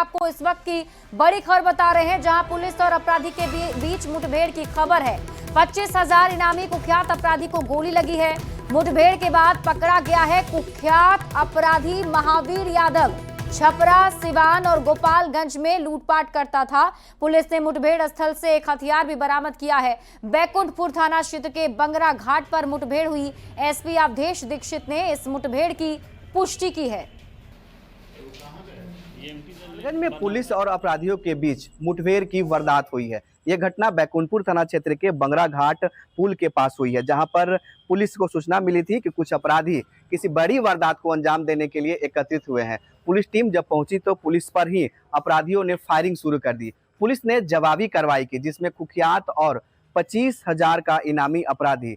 आपको इस वक्त की बड़ी खबर बता रहे हैं, जहां पुलिस और अपराधी के बीच मुठभेड़ की खबर है। 25,000 इनामी कुख्यात अपराधी को गोली लगी है। मुठभेड़ के बाद पकड़ा गया है कुख्यात अपराधी महावीर यादव। छपरा, सिवान और गोपालगंज में लूटपाट करता था। पुलिस ने मुठभेड़ स्थल से एक हथियार भी बरामद किया है। बैकुंठपुर थाना क्षेत्र के बंगरा घाट पर मुठभेड़ हुई। एसपी अवधेश दीक्षित ने इस मुठभेड़ की पुष्टि की है। में पुलिस और अपराधियों के बीच मुठभेड़ की वारदात हुई है। यह घटना बैकुंठपुर थाना क्षेत्र के बंगरा घाट पुल के पास हुई है, जहां पर पुलिस को सूचना मिली थी कि कुछ अपराधी किसी बड़ी वारदात को अंजाम देने के लिए एकत्रित हुए हैं। पुलिस टीम जब पहुंची तो पुलिस पर ही अपराधियों ने फायरिंग शुरू कर दी। पुलिस ने जवाबी कार्रवाई की, जिसमें कुख्यात और 25,000 का इनामी अपराधी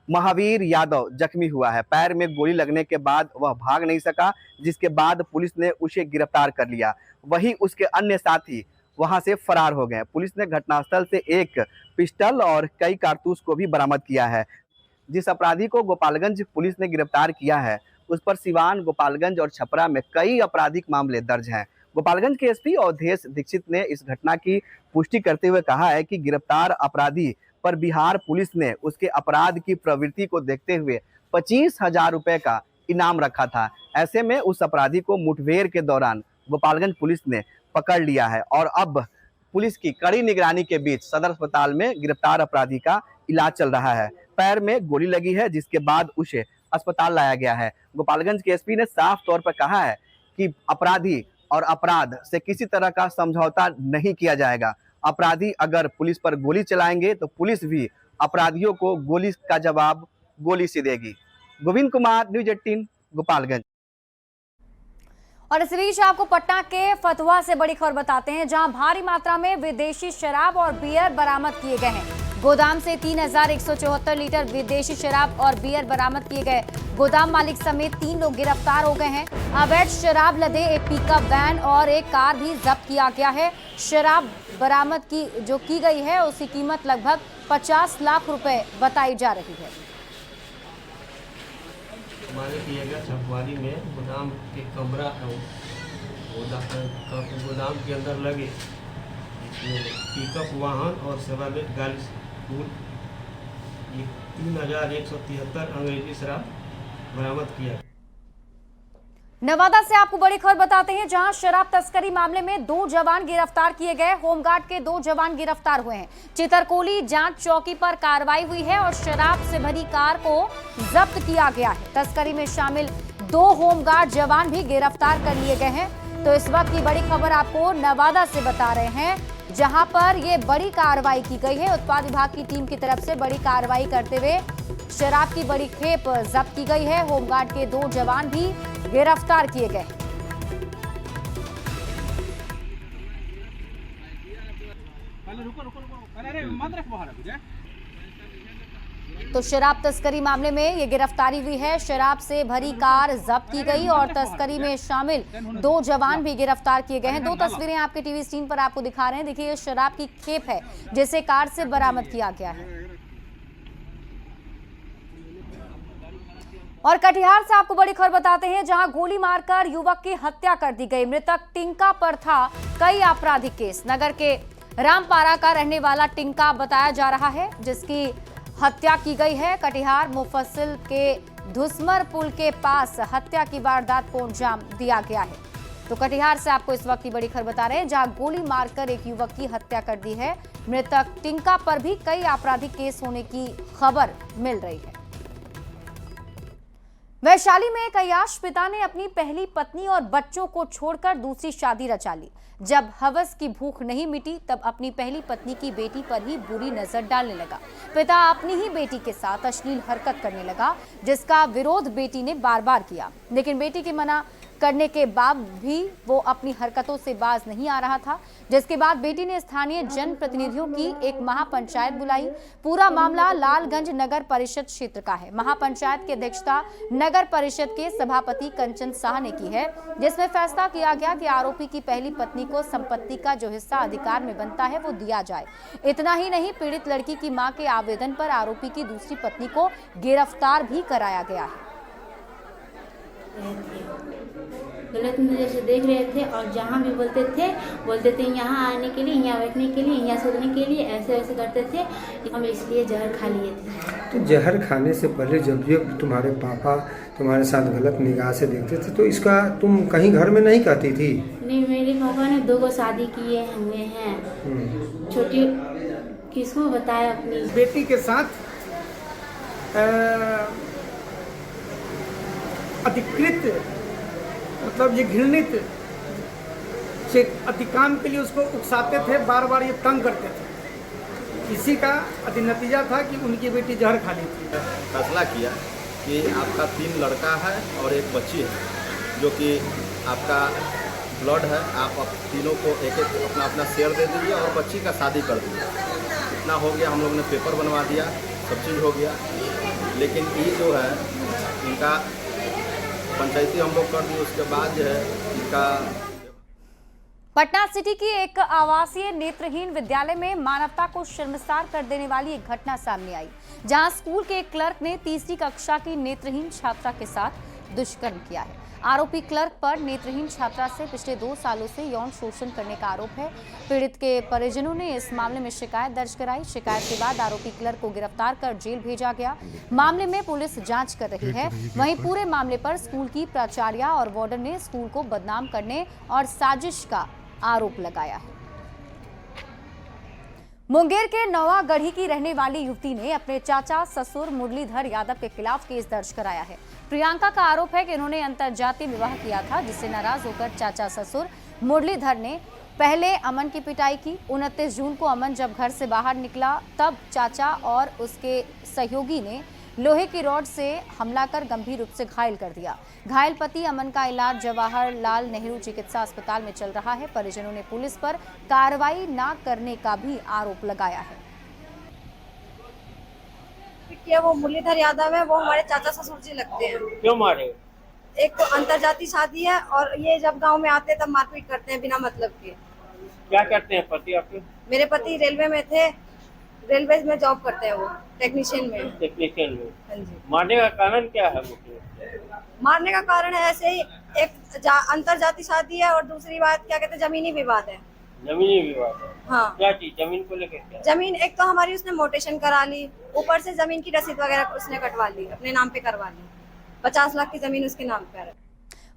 महावीर यादव जख्मी हुआ है। पैर में गोली लगने के बाद वह भाग नहीं सका, जिसके बाद पुलिस ने उसे गिरफ्तार कर लिया। वहीं उसके अन्य साथी वहां से फरार हो गए। पुलिस ने घटनास्थल से एक पिस्टल और कई कारतूस को भी बरामद किया है। जिस अपराधी को गोपालगंज पुलिस ने गिरफ्तार किया है, उस पर सिवान, गोपालगंज और छपरा में कई आपराधिक मामले दर्ज हैं। गोपालगंज के एसपी अवधेश दीक्षित ने इस घटना की पुष्टि करते हुए कहा है कि गिरफ्तार अपराधी पर बिहार पुलिस ने उसके अपराध की प्रवृत्ति को देखते हुए 25,000 रुपए का इनाम रखा था। ऐसे में उस अपराधी को मुठभेड़ के दौरान गोपालगंज पुलिस ने पकड़ लिया है और अब पुलिस की कड़ी निगरानी के बीच सदर अस्पताल में गिरफ्तार अपराधी का इलाज चल रहा है। पैर में गोली लगी है, जिसके बाद उसे अस्पताल लाया गया है। गोपालगंज के एसपी ने साफ तौर पर कहा है कि अपराधी और अपराध से किसी तरह का समझौता नहीं किया जाएगा। अपराधी अगर पुलिस पर गोली चलाएंगे तो पुलिस भी अपराधियों को गोली का जवाब गोली से देगी। गोविंद कुमार, न्यूज़ 18, गोपालगंज। और इस बीच आपको पटना के फतुहा से बड़ी खबर बताते हैं, जहां भारी मात्रा में विदेशी शराब और बियर बरामद किए गए हैं। गोदाम से 3,174 लीटर विदेशी शराब और बियर बरामद किए गए। गोदाम मालिक समेत 3 लोग गिरफ्तार हो गए हैं। अवैध शराब लदे एक पिकअप वैन और एक कार भी जब्त किया गया है। शराब बरामद की गई है, उसकी कीमत लगभग 50 लाख रुपए बताई जा रही है। हमारे किए गए छपवारी में गोदाम के कमरा है, गोदाम के अंदर लगे पिकअप वाहन और सेवालेट गाड़ी कुल 3,173 अंग्रेजी शराब बरामद किया। नवादा से आपको बड़ी खबर बताते हैं, जहां शराब तस्करी मामले में 2 जवान गिरफ्तार किए गए। होमगार्ड के 2 जवान गिरफ्तार हुए हैं। चितरकोली जांच चौकी पर कार्रवाई हुई है और शराब से भरी कार को जब्त किया गया है। तस्करी में शामिल 2 होमगार्ड जवान भी गिरफ्तार कर लिए गए हैं। तो इस वक्त की बड़ी खबर आपको नवादा से बता रहे हैं, जहां पर ये बड़ी कार्रवाई की गई है। उत्पाद विभाग की टीम की तरफ से बड़ी कार्रवाई करते हुए शराब की बड़ी खेप जब्त की गई है। होमगार्ड के 2 जवान भी गिरफ्तार किए गए। तो शराब तस्करी मामले में ये गिरफ्तारी हुई है। शराब से भरी कार जब्त की गई और तस्करी में शामिल 2 जवान भी गिरफ्तार किए गए हैं। 2 तस्वीरें आपके टीवी स्क्रीन पर आपको दिखा रहे हैं। देखिए, ये शराब की खेप है जिसे कार से बरामद किया गया है। और कटिहार से आपको बड़ी खबर बताते हैं, जहां गोली मारकर युवक की हत्या कर दी गई। मृतक टिंका पर था कई आपराधिक केस। नगर के रामपारा का रहने वाला टिंका बताया जा रहा है, जिसकी हत्या की गई है। कटिहार मुफस्सिल के धुसमर पुल के पास हत्या की वारदात को अंजाम दिया गया है। तो कटिहार से आपको इस वक्त की बड़ी खबर बता रहे हैं, जहां गोली मारकर एक युवक की हत्या कर दी है। मृतक टिंका पर भी कई आपराधिक केस होने की खबर मिल रही है। वैशाली में एक अय्याश पिता ने अपनी पहली पत्नी और बच्चों को छोड़कर दूसरी शादी रचा ली। जब हवस की भूख नहीं मिटी, तब अपनी पहली पत्नी की बेटी पर ही बुरी नजर डालने लगा। पिता अपनी ही बेटी के साथ अश्लील हरकत करने लगा, जिसका विरोध बेटी ने बार बार किया, लेकिन बेटी के मना करने के बाद भी वो अपनी हरकतों से बाज नहीं आ रहा था, जिसके बाद बेटी ने स्थानीय जनप्रतिनिधियों की एक महापंचायत बुलाई। पूरा मामला लालगंज नगर परिषद क्षेत्र का है। महापंचायत की अध्यक्षता नगर परिषद के सभापति कंचन शाह ने की है, जिसमें फैसला किया गया कि आरोपी की पहली पत्नी को संपत्ति का जो हिस्सा अधिकार में बनता है वो दिया जाए। इतना ही नहीं, पीड़ित लड़की की मां के आवेदन पर आरोपी की दूसरी पत्नी को गिरफ्तार भी कराया गया है। गलत नज़र से देख रहे थे और जहाँ भी बोलते थे यहाँ आने के लिए, यहाँ बैठने के लिए, यहाँ सोने के लिए, ऐसे ऐसे करते थे। हम इसलिए जहर खा लिए थे। तो जहर खाने से पहले जब भी तुम्हारे पापा तुम्हारे साथ गलत निगाह से देखते थे तो इसका तुम कहीं घर में नहीं कहती थी? नहीं, मेरे पापा ने 2 शादी किए हुए हैं। छोटी किसको बताया अपनी बेटी के साथ अधिकृत मतलब ये घृणित से अतिकाम के लिए उसको उकसाते थे, बार बार ये तंग करते थे। इसी का नतीजा था कि उनकी बेटी जहर खा ली थी। फैसला किया कि आपका 3 लड़का है और 1 बच्ची है जो कि आपका ब्लड है, आप तीनों को एक एक अपना अपना शेयर दे दीजिए और बच्ची का शादी कर दीजिए। इतना हो गया, हम लोग ने पेपर बनवा दिया, सब चीज़ हो गया। लेकिन ये जो है इनका पंचायती हम लोग कर दिए, उसके बाद जो है इनका पटना सिटी की एक आवासीय नेत्रहीन विद्यालय में मानवता को शर्मसार कर देने वाली एक घटना सामने आई, जहां स्कूल के एक क्लर्क ने तीसरी कक्षा की नेत्रहीन छात्रा के साथ दुष्कर्म किया है। आरोपी क्लर्क पर नेत्रहीन छात्रा से पिछले 2 सालों से यौन शोषण करने का आरोप है। पीड़ित के परिजनों ने इस मामले में शिकायत दर्ज कराई। शिकायत के बाद आरोपी क्लर्क को गिरफ्तार कर जेल भेजा गया। मामले में पुलिस जांच कर रही है। वहीं पूरे मामले पर स्कूल की प्राचार्य और वार्डन ने स्कूल को बदनाम करने और साजिश का आरोप लगाया है। मुंगेर के नवागढ़ी की रहने वाली युवती ने अपने चाचा ससुर मुरलीधर यादव के खिलाफ केस दर्ज कराया है। प्रियंका का आरोप है कि इन्होंने अंतरजातीय विवाह किया था, जिससे नाराज होकर चाचा ससुर मुरलीधर ने पहले अमन की पिटाई की। 29 जून को अमन जब घर से बाहर निकला तब चाचा और उसके सहयोगी ने लोहे की रॉड से हमला कर गंभीर रूप से घायल कर दिया। घायल पति अमन का इलाज जवाहरलाल नेहरू चिकित्सा अस्पताल में चल रहा है। परिजनों ने पुलिस पर कार्रवाई न करने का भी आरोप लगाया है। वो मुरलीधर यादव है, वो हमारे चाचा ससुर जी लगते हैं। क्यों मारे? एक तो अंतरजातीय शादी है और ये जब गांव में आते तब मारपीट करते हैं बिना मतलब के। क्या करते हैं पति आपके? मेरे पति रेलवे में थे, रेलवे में जॉब करते हैं, वो टेक्नीशियन में। हाँ जी। जी। मारने का कारण क्या है? मारने का कारण है ऐसे ही, एक अंतरजातीय शादी है और दूसरी बात क्या कहते हैं, जमीनी विवाद है। जमीनी विवाद है? हाँ। क्या चीज? जमीन को लेकर क्या? जमीन एक तो हमारी उसने मोटेशन करा ली, ऊपर से जमीन की रसीद वगैरह उसने कटवा ली, अपने नाम पे करवा ली। 50 लाख की जमीन उसके नाम पे है।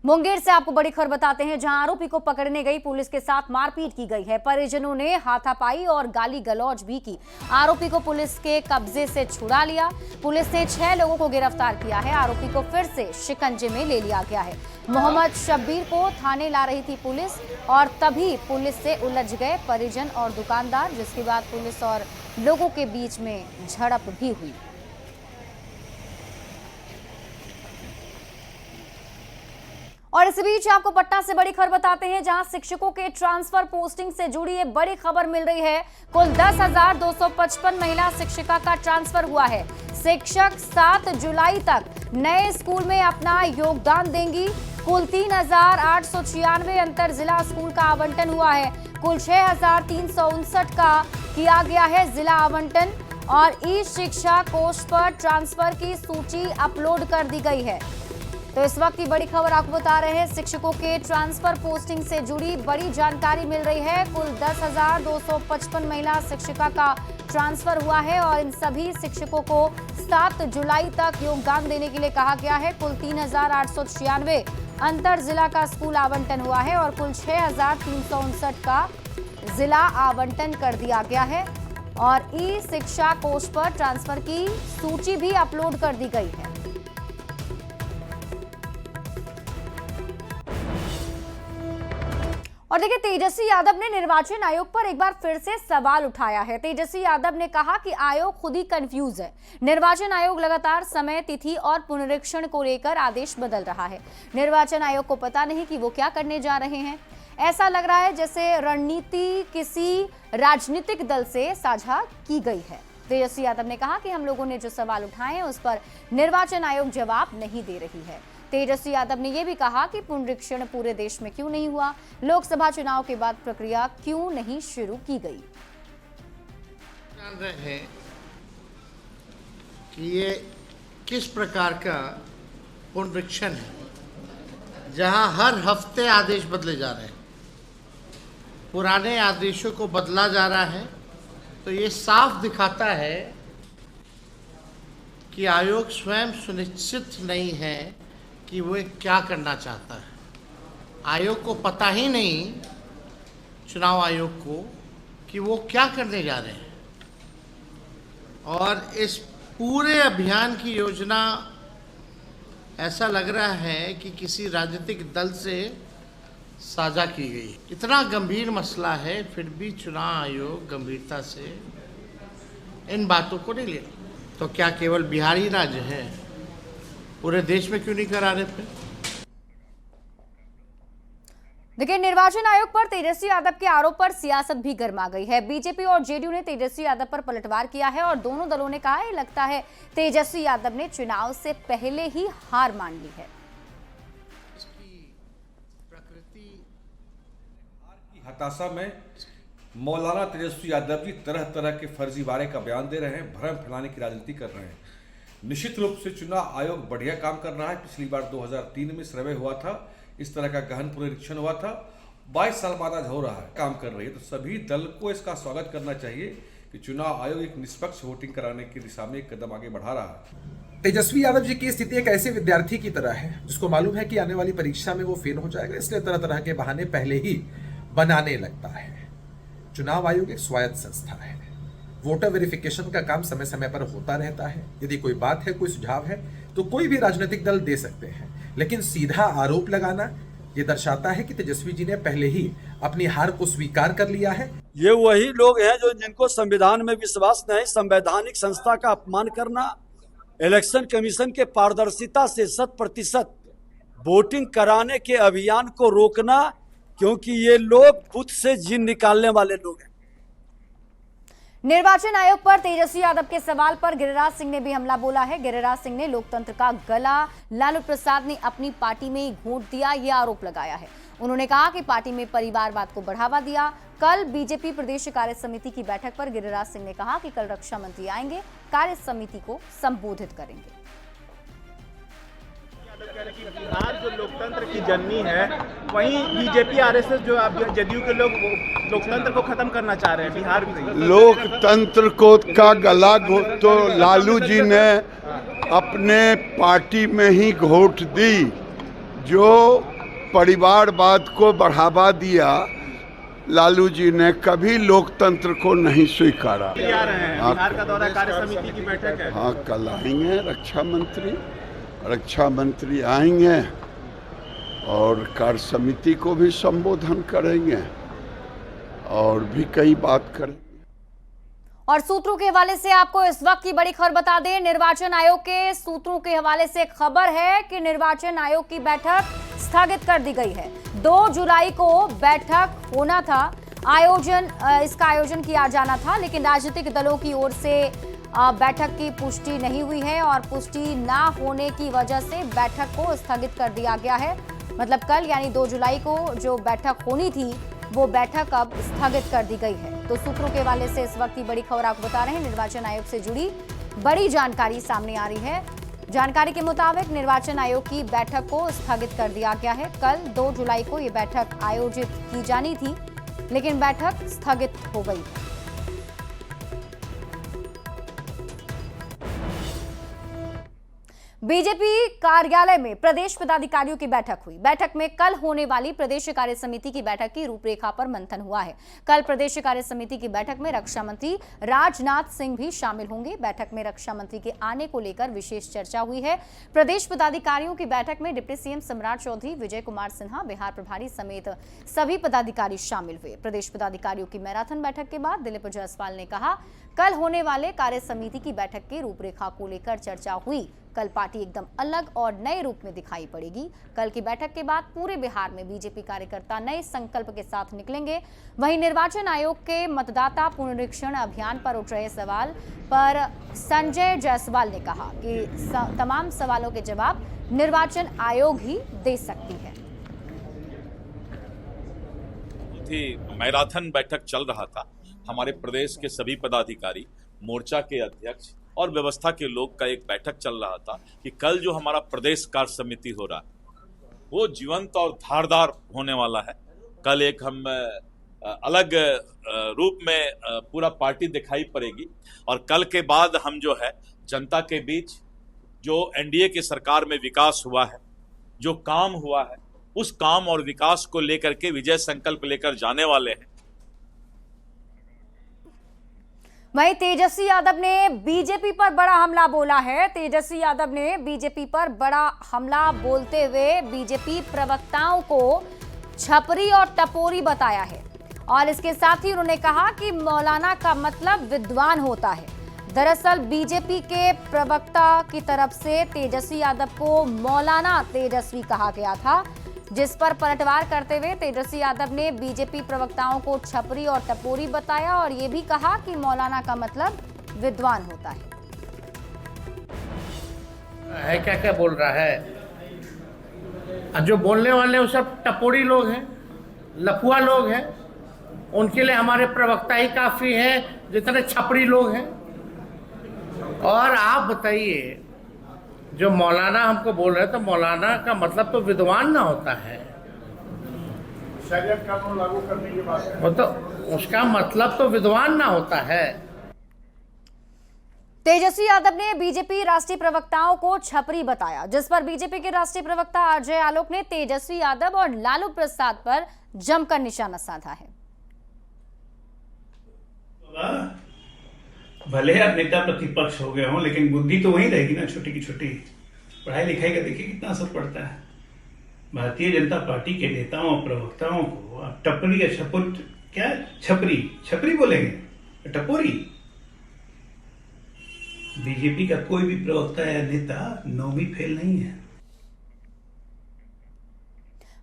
मुंगेर से आपको बड़ी खबर बताते हैं, जहां आरोपी को पकड़ने गई पुलिस के साथ मारपीट की गई है। परिजनों ने हाथापाई और गाली गलौज भी की। आरोपी को पुलिस के कब्जे से छुड़ा लिया। पुलिस ने 6 लोगों को गिरफ्तार किया है। आरोपी को फिर से शिकंजे में ले लिया गया है। मोहम्मद शब्बीर को थाने ला रही थी पुलिस और तभी पुलिस से उलझ गए परिजन और दुकानदार, जिसके बाद पुलिस और लोगों के बीच में झड़प भी हुई। और इस बीच आपको पटना से बड़ी खबर बताते हैं, जहां शिक्षकों के ट्रांसफर पोस्टिंग से जुड़ी एक बड़ी खबर मिल रही है। कुल 10,255 महिला शिक्षिका का ट्रांसफर हुआ है। शिक्षक 7 जुलाई तक नए स्कूल में अपना योगदान देंगी। कुल 3,896 अंतर जिला स्कूल का आवंटन हुआ है। कुल 6,359 का किया गया है जिला आवंटन और ई शिक्षा कोष पर ट्रांसफर की सूची अपलोड कर दी गई है। तो इस वक्त की बड़ी खबर आपको बता रहे हैं, शिक्षकों के ट्रांसफर पोस्टिंग से जुड़ी बड़ी जानकारी मिल रही है। कुल 10,255 महिला शिक्षिका का ट्रांसफर हुआ है और इन सभी शिक्षकों को 7 जुलाई तक योगदान देने के लिए कहा गया है। कुल 3,896 अंतर जिला का स्कूल आवंटन हुआ है और कुल 6,359 का जिला आवंटन कर दिया गया है और ई शिक्षा कोष पर ट्रांसफर की सूची भी अपलोड कर दी गई है। और देखिए, तेजस्वी यादव ने निर्वाचन आयोग पर एक बार फिर से सवाल उठाया है। तेजस्वी यादव ने कहा कि आयोग खुद ही कंफ्यूज है। निर्वाचन आयोग लगातार समय, तिथि और पुनरीक्षण को लेकर आदेश बदल रहा है। निर्वाचन आयोग को पता नहीं कि वो क्या करने जा रहे हैं। ऐसा लग रहा है जैसे रणनीति किसी राजनीतिक दल से साझा की गई है। तेजस्वी यादव ने कहा कि हम लोगों ने जो सवाल उठाए हैं उस पर निर्वाचन आयोग जवाब नहीं दे रही है। तेजस्वी यादव ने यह भी कहा कि पुनरीक्षण पूरे देश में क्यों नहीं हुआ, लोकसभा चुनाव के बाद प्रक्रिया क्यों नहीं शुरू की गई। जान रहे हैं कि ये किस प्रकार का पुनरीक्षण है। जहां हर हफ्ते आदेश बदले जा रहे हैं, पुराने आदेशों को बदला जा रहा है, तो ये साफ दिखाता है कि आयोग स्वयं सुनिश्चित नहीं है कि वो क्या करना चाहता है। आयोग को पता ही नहीं, चुनाव आयोग को, कि वो क्या करने जा रहे हैं। और इस पूरे अभियान की योजना ऐसा लग रहा है कि किसी राजनीतिक दल से साझा की गई। इतना गंभीर मसला है, फिर भी चुनाव आयोग गंभीरता से इन बातों को नहीं ले रहा। तो क्या केवल बिहार ही राज्य है? पूरे देश में क्यों नहीं करा रहे फिर? देखिए, निर्वाचन आयोग पर तेजस्वी यादव के आरोप पर सियासत भी गर्मा गई है। बीजेपी और जेडीयू ने तेजस्वी यादव पर पलटवार किया है और दोनों दलों ने कहा है लगता है तेजस्वी यादव ने चुनाव से पहले ही हार मान ली है। हताशा में मौलाना तेजस्वी यादव जी तरह तरह के फर्जीवाड़े का बयान दे रहे हैं, भ्रम फैलाने की राजनीति कर रहे हैं। निश्चित रूप से चुनाव आयोग बढ़िया काम कर रहा है। पिछली बार 2003 में सर्वे हुआ था, इस तरह का गहन पुनरीक्षण हुआ था। 22 साल बाद आज हो रहा है, काम कर रही है। तो सभी दल को इसका स्वागत करना चाहिए कि चुनाव आयोग एक निष्पक्ष वोटिंग कराने की दिशा में एक कदम आगे बढ़ा रहा है। तेजस्वी यादव जी की स्थिति एक ऐसे विद्यार्थी की तरह है जिसको मालूम है कि आने वाली परीक्षा में वो फेल हो जाएगा, इसलिए तरह तरह के बहाने पहले ही बनाने लगता है। चुनाव आयोग एक स्वायत्त संस्था है। वोटर वेरिफिकेशन का काम समय समय पर होता रहता है। यदि कोई बात है, कोई सुझाव है, तो कोई भी राजनीतिक दल दे सकते हैं, लेकिन सीधा आरोप लगाना ये दर्शाता है कि तेजस्वी जी ने पहले ही अपनी हार को स्वीकार कर लिया है। ये वही लोग हैं जो जिनको संविधान में विश्वास नहीं, संवैधानिक संस्था का अपमान करना, इलेक्शन कमीशन के पारदर्शिता से 100% वोटिंग कराने के अभियान को रोकना, क्योंकि ये लोग बूथ से जिन निकालने वाले लोग हैं। निर्वाचन आयोग पर तेजस्वी यादव के सवाल पर गिरिराज सिंह ने भी हमला बोला है। गिरिराज सिंह ने लोकतंत्र का गला लालू प्रसाद ने अपनी पार्टी में ही घोंट दिया, ये आरोप लगाया है। उन्होंने कहा कि पार्टी में परिवारवाद को बढ़ावा दिया। कल बीजेपी प्रदेश कार्य समिति की बैठक पर गिरिराज सिंह ने कहा कि कल रक्षा मंत्री आएंगे, कार्य समिति को संबोधित करेंगे। बिहार जो लोकतंत्र की जननी है, वहीं बीजेपी आरएसएस जो जदयू के लोग लोकतंत्र को खत्म करना चाह रहे हैं। बिहार भी लोकतंत्र को का गला तो लालू जी ने अपने पार्टी में ही घोट दी। जो परिवारवाद को बढ़ावा दिया, लालू जी ने कभी लोकतंत्र को नहीं स्वीकारा। बिहार का दौरा कार्य समिति की बैठक है। हाँ, कल आएंगे रक्षा मंत्री आएंगे और कार्य समिति को भी संबोधन करेंगे और भी कई बात करेंगे। और सूत्रों के हवाले से आपको इस वक्त की बड़ी खबर बता दें। निर्वाचन आयोग के सूत्रों के हवाले से खबर है कि निर्वाचन आयोग की बैठक स्थगित कर दी गई है। 2 जुलाई को बैठक होना था, इसका आयोजन किया जाना था, लेकिन राजनीतिक दलों की ओर से बैठक की पुष्टि नहीं हुई है और पुष्टि ना होने की वजह से बैठक को स्थगित कर दिया गया है। मतलब कल यानी 2 जुलाई को जो बैठक होनी थी, वो बैठक अब स्थगित कर दी गई है। तो सूत्रों के हवाले से इस वक्त की बड़ी खबर आपको बता रहे हैं। निर्वाचन आयोग से जुड़ी बड़ी जानकारी सामने आ रही है। जानकारी के मुताबिक निर्वाचन आयोग की बैठक को स्थगित कर दिया गया है। कल 2 जुलाई को ये बैठक आयोजित की जानी थी, लेकिन बैठक स्थगित हो गई। बीजेपी कार्यालय में प्रदेश पदाधिकारियों की बैठक हुई। बैठक में कल होने वाली प्रदेश कार्य समिति की बैठक की रूपरेखा पर मंथन हुआ है। कल प्रदेश कार्य समिति की बैठक में रक्षा मंत्री राजनाथ सिंह भी शामिल होंगे। बैठक में रक्षा मंत्री के आने को लेकर विशेष चर्चा हुई है। प्रदेश पदाधिकारियों की बैठक में डिप्टी सीएम सम्राट चौधरी, विजय कुमार सिन्हा, बिहार प्रभारी समेत सभी पदाधिकारी शामिल हुए। प्रदेश पदाधिकारियों की मैराथन बैठक के बाद दिलीप जायसवाल ने कहा, कल होने वाले कार्य समिति की बैठक की रूपरेखा को लेकर चर्चा हुई। कल पार्टी एकदम अलग और नए रूप में दिखाई पड़ेगी। कल की बैठक के बाद पूरे बिहार में बीजेपी कार्यकर्ता नए संकल्प के साथ निकलेंगे। वहीं निर्वाचन आयोग के मतदाता पुनरीक्षण अभियान पर उठ रहे सवाल पर संजय जायसवाल ने कहा कि तमाम सवालों के जवाब निर्वाचन आयोग ही दे सकती है। मैराथन बैठक चल रहा था। हमारे प्रदेश के सभी पदाधिकारी, मोर्चा के अध्यक्ष और व्यवस्था के लोग का एक बैठक चल रहा था कि कल जो हमारा प्रदेश कार्य समिति हो रहा है, वो जीवंत और धारदार होने वाला है। कल एक हम अलग रूप में पूरा पार्टी दिखाई पड़ेगी और कल के बाद हम जो है जनता के बीच जो एनडीए की सरकार में विकास हुआ है, जो काम हुआ है, उस काम और विकास को लेकर के विजय संकल्प लेकर जाने वाले हैं। वहीं तेजस्वी यादव ने बीजेपी पर बड़ा हमला बोला है। तेजस्वी यादव ने बीजेपी पर बड़ा हमला बोलते हुए बीजेपी प्रवक्ताओं को छपरी और टपोरी बताया है और इसके साथ ही उन्होंने कहा कि मौलाना का मतलब विद्वान होता है। दरअसल बीजेपी के प्रवक्ता की तरफ से तेजस्वी यादव को मौलाना तेजस्वी कहा गया था, जिस पर पलटवार करते हुए तेजस्वी यादव ने बीजेपी प्रवक्ताओं को छपरी और टपोरी बताया और ये भी कहा कि मौलाना का मतलब विद्वान होता है। क्या क्या बोल रहा है? जो बोलने वाले वो सब टपोरी लोग हैं, लफुआ लोग हैं। उनके लिए हमारे प्रवक्ता ही काफी हैं, जितने छपरी लोग हैं। और आप बताइए, जो मौलाना हमको बोल रहे हैं, तो मौलाना का मतलब तो विद्वान ना होता है। शरीयत कानून लागू करने की बात है, वो तो उसका मतलब तो विद्वान ना होता है। तेजस्वी यादव ने बीजेपी राष्ट्रीय प्रवक्ताओं को छपरी बताया, जिस पर बीजेपी के राष्ट्रीय प्रवक्ता अजय आलोक ने तेजस्वी यादव और लालू प्रसाद पर जमकर निशाना साधा है। भले आप नेता प्रतिपक्ष हो गए हों, लेकिन बुद्धि तो वही रहेगी ना, छोटी की छोटी। पढ़ाई लिखाई का देखिए कितना असर पड़ता है। भारतीय जनता पार्टी के नेताओं और प्रवक्ताओं को आप टपरी या छपरी बोलेंगे, टपोरी। बीजेपी का कोई भी प्रवक्ता या नेता 9वीं फेल नहीं है।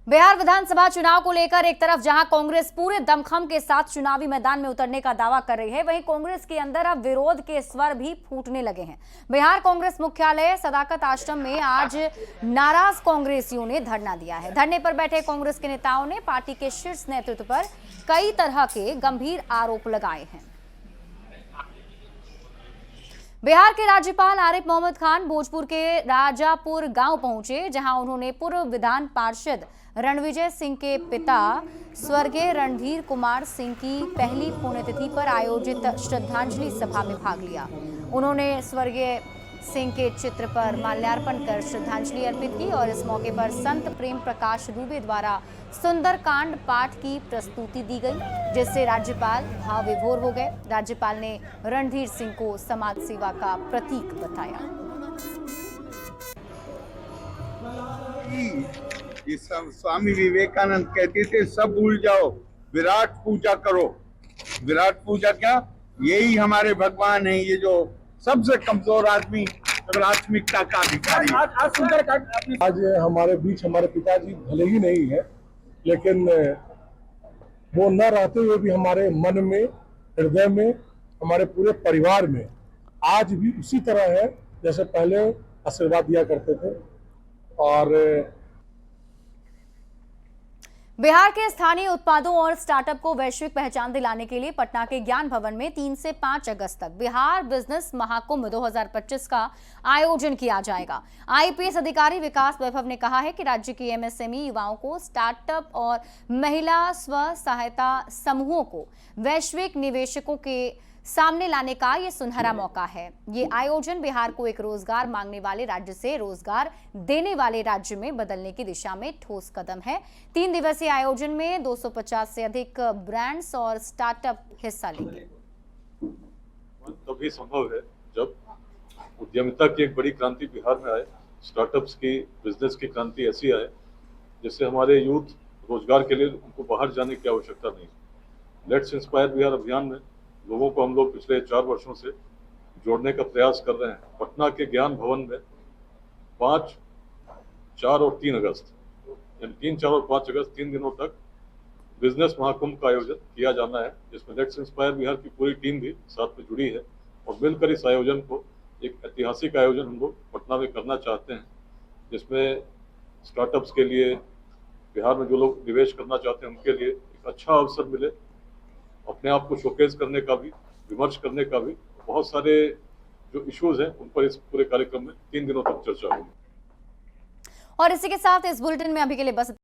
बिहार विधानसभा चुनाव को लेकर एक तरफ जहां कांग्रेस पूरे दमखम के साथ चुनावी मैदान में उतरने का दावा कर रही है, वहीं कांग्रेस के अंदर अब विरोध के स्वर भी फूटने लगे हैं। बिहार कांग्रेस मुख्यालय सदाकत आश्रम में आज नाराज कांग्रेसियों ने धरना दिया है। धरने पर बैठे कांग्रेस के नेताओं ने पार्टी के शीर्ष नेतृत्व पर कई तरह के गंभीर आरोप लगाए हैं। बिहार के राज्यपाल आरिफ मोहम्मद खान भोजपुर के राजापुर गांव पहुंचे, जहां उन्होंने पूर्व विधान पार्षद रणविजय सिंह के पिता स्वर्गीय रणधीर कुमार सिंह की पहली पुण्यतिथि पर आयोजित श्रद्धांजलि सभा में भाग लिया। उन्होंने स्वर्गीय सिंह के चित्र पर माल्यार्पण कर श्रद्धांजलि अर्पित की और इस मौके पर संत प्रेम प्रकाश दुबे द्वारा सुंदरकांड पाठ की प्रस्तुति दी गई, जिससे राज्यपाल भाव विभोर हो गए। राज्यपाल ने रणधीर सिंह को समाज सेवा का प्रतीक बताया। स्वामी विवेकानंद कहते थे, सब भूल जाओ, विराट पूजा करो। विराट पूजा क्या? यही हमारे भगवान है। ये जो सबसे कमजोर आदमी, प्राथमिकता का अधिकारी। आज हमारे बीच हमारे पिताजी भले ही नहीं है, लेकिन वो न रहते हुए भी हमारे मन में, हृदय में, हमारे पूरे परिवार में आज भी उसी तरह है जैसे पहले आशीर्वाद दिया करते थे। और बिहार के स्थानीय उत्पादों और स्टार्टअप को वैश्विक पहचान दिलाने के लिए पटना के ज्ञान भवन में 3 से 5 अगस्त तक बिहार बिजनेस महाकुंभ 2025 का आयोजन किया जाएगा। आईपीएस अधिकारी विकास वैभव ने कहा है कि राज्य की एमएसएमई युवाओं को, स्टार्टअप और महिला स्व सहायता समूहों को वैश्विक निवेशकों के सामने लाने का ये सुनहरा मौका है। ये आयोजन बिहार को एक रोजगार मांगने वाले राज्य से रोजगार देने वाले राज्य में बदलने की दिशा में ठोस कदम है। 3 दिवसीय आयोजन में 250 से अधिक ब्रांड्स और स्टार्टअप हिस्सा लेंगे। तभी संभव है जब उद्यमिता की एक बड़ी क्रांति बिहार में आए, स्टार्टअप्स की, बिजनेस की क्रांति ऐसी आए जिससे हमारे यूथ रोजगार के लिए उनको बाहर जाने की आवश्यकता नहीं। लेट्स इंस्पायर बिहार अभियान में लोगों को हम लोग पिछले 4 वर्षों से जोड़ने का प्रयास कर रहे हैं। पटना के ज्ञान भवन में 5, 4 और 3 अगस्त, यानी 3, 4 और 5 अगस्त 3 दिनों तक बिजनेस महाकुंभ का आयोजन किया जाना है, जिसमें लेट्स इंस्पायर बिहार की पूरी टीम भी साथ में जुड़ी है और मिलकर इस आयोजन को एक ऐतिहासिक आयोजन हम लोग पटना में करना चाहते हैं, जिसमें स्टार्टअप्स के लिए, बिहार में जो लोग निवेश करना चाहते हैं उनके लिए एक अच्छा अवसर मिले, अपने आप को शोकेस करने का भी, विमर्श करने का भी। बहुत सारे जो इश्यूज हैं उन पर इस पूरे कार्यक्रम में 3 दिनों तक चर्चा होगी। और इसी के साथ इस बुलेटिन में अभी के लिए बस